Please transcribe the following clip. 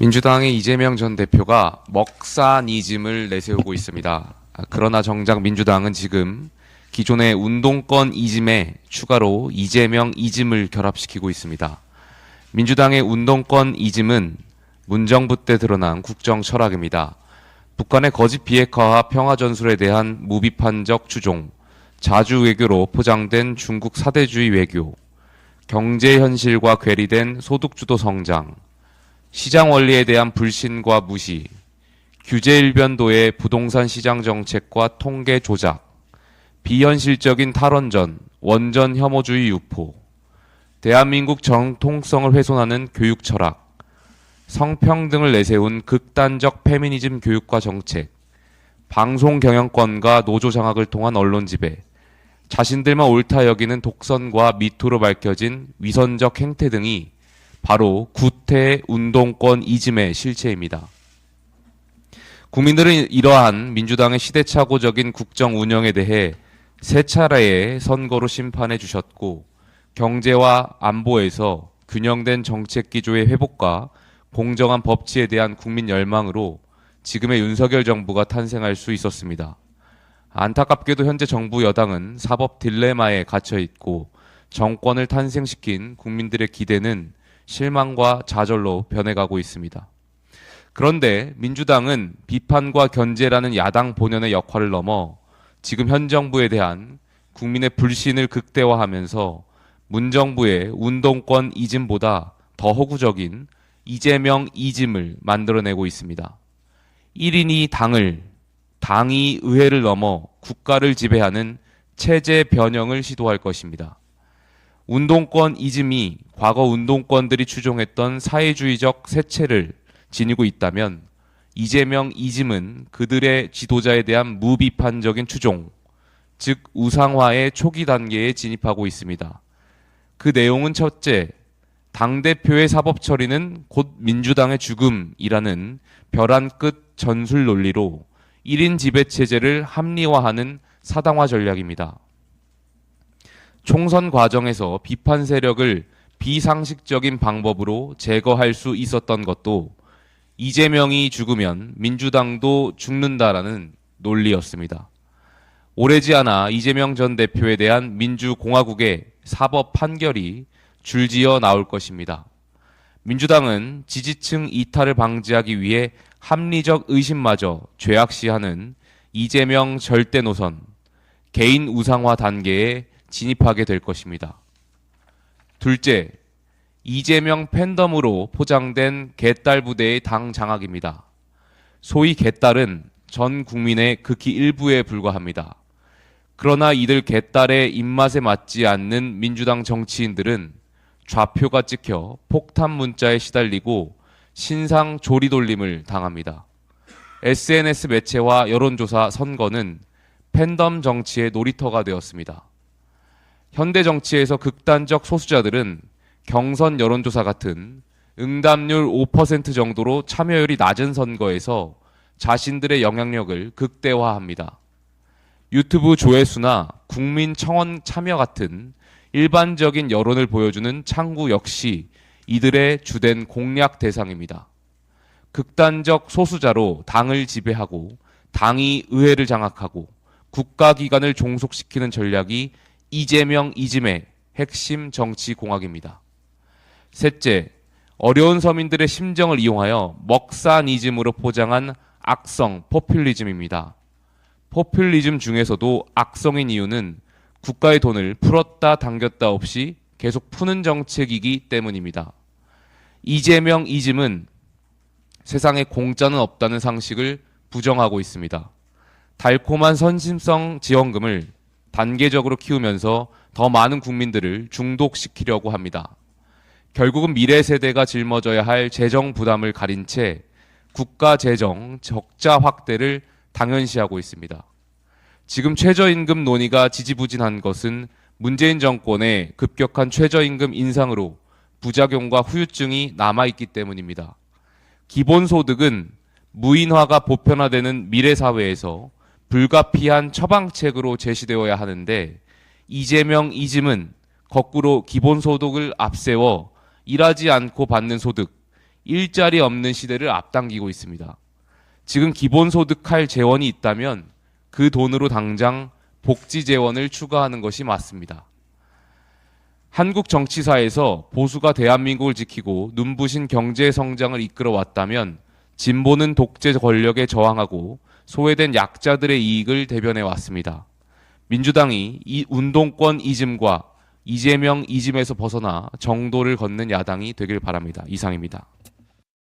민주당의 이재명 전 대표가 먹사니즘을 내세우고 있습니다. 그러나 정작 민주당은 지금 기존의 운동권 이즘에 추가로 이재명 이즘을 결합시키고 있습니다. 민주당의 운동권 이즘은 문정부 때 드러난 국정 철학입니다. 북한의 거짓 비핵화와 평화 전술에 대한 무비판적 추종, 자주 외교로 포장된 중국 사대주의 외교, 경제 현실과 괴리된 소득주도 성장, 시장 원리에 대한 불신과 무시, 규제 일변도의 부동산 시장 정책과 통계 조작, 비현실적인 탈원전, 원전 혐오주의 유포, 대한민국 정통성을 훼손하는 교육 철학, 성평등을 내세운 극단적 페미니즘 교육과 정책, 방송 경영권과 노조 장악을 통한 언론 지배, 자신들만 옳다 여기는 독선과 미투로 밝혀진 위선적 행태 등이 바로 구태 운동권 이즘의 실체입니다. 국민들은 이러한 민주당의 시대착오적인 국정 운영에 대해 세 차례의 선거로 심판해 주셨고, 경제와 안보에서 균형된 정책 기조의 회복과 공정한 법치에 대한 국민 열망으로 지금의 윤석열 정부가 탄생할 수 있었습니다. 안타깝게도 현재 정부 여당은 사법 딜레마에 갇혀 있고 정권을 탄생시킨 국민들의 기대는 실망과 좌절로 변해가고 있습니다. 그런데 민주당은 비판과 견제라는 야당 본연의 역할을 넘어 지금 현 정부에 대한 국민의 불신을 극대화하면서 문정부의 운동권 이즘보다 더 허구적인 이재명 이즘을 만들어내고 있습니다. 1인이 당이 의회를 넘어 국가를 지배하는 체제 변형을 시도할 것입니다. 운동권 이즘이 과거 운동권들이 추종했던 사회주의적 세체를 지니고 있다면 이재명 이즘은 그들의 지도자에 대한 무비판적인 추종, 즉 우상화의 초기 단계에 진입하고 있습니다. 그 내용은 첫째, 당대표의 사법 처리는 곧 민주당의 죽음이라는 벼랑 끝 전술 논리로 1인 지배체제를 합리화하는 사당화 전략입니다. 총선 과정에서 비판 세력을 비상식적인 방법으로 제거할 수 있었던 것도 이재명이 죽으면 민주당도 죽는다라는 논리였습니다. 오래지 않아 이재명 전 대표에 대한 민주공화국의 사법 판결이 줄지어 나올 것입니다. 민주당은 지지층 이탈을 방지하기 위해 합리적 의심마저 죄악시하는 이재명 절대 노선, 개인 우상화 단계에 진입하게 될 것입니다. 둘째, 이재명 팬덤으로 포장된 개딸 부대의 당 장악입니다. 소위 개딸은 전 국민의 극히 일부에 불과합니다. 그러나 이들 개딸의 입맛에 맞지 않는 민주당 정치인들은 좌표가 찍혀 폭탄 문자에 시달리고 신상 조리돌림을 당합니다. SNS 매체와 여론조사 선거는 팬덤 정치의 놀이터가 되었습니다. 현대 정치에서 극단적 소수자들은 경선 여론조사 같은 응답률 5% 정도로 참여율이 낮은 선거에서 자신들의 영향력을 극대화합니다. 유튜브 조회수나 국민청원 참여 같은 일반적인 여론을 보여주는 창구 역시 이들의 주된 공략 대상입니다. 극단적 소수자로 당을 지배하고 당이 의회를 장악하고 국가기관을 종속시키는 전략이 이재명 이즘의 핵심 정치 공학입니다. 셋째, 어려운 서민들의 심정을 이용하여 먹사니즘으로 포장한 악성 포퓰리즘입니다. 포퓰리즘 중에서도 악성인 이유는 국가의 돈을 풀었다 당겼다 없이 계속 푸는 정책이기 때문입니다. 이재명 이즘은 세상에 공짜는 없다는 상식을 부정하고 있습니다. 달콤한 선심성 지원금을 단계적으로 키우면서 더 많은 국민들을 중독시키려고 합니다. 결국은 미래 세대가 짊어져야 할 재정 부담을 가린 채 국가 재정 적자 확대를 당연시하고 있습니다. 지금 최저임금 논의가 지지부진한 것은 문재인 정권의 급격한 최저임금 인상으로 부작용과 후유증이 남아있기 때문입니다. 기본소득은 무인화가 보편화되는 미래사회에서 불가피한 처방책으로 제시되어야 하는데 이재명 이즘은 거꾸로 기본소득을 앞세워 일하지 않고 받는 소득, 일자리 없는 시대를 앞당기고 있습니다. 지금 기본소득 할 재원이 있다면 그 돈으로 당장 복지 재원을 추가하는 것이 맞습니다. 한국 정치사에서 보수가 대한민국을 지키고 눈부신 경제 성장을 이끌어 왔다면 진보는 독재 권력에 저항하고 소외된 약자들의 이익을 대변해 왔습니다. 민주당이 이 운동권 이즘과 이재명 이즘에서 벗어나 정도를 걷는 야당이 되길 바랍니다. 이상입니다.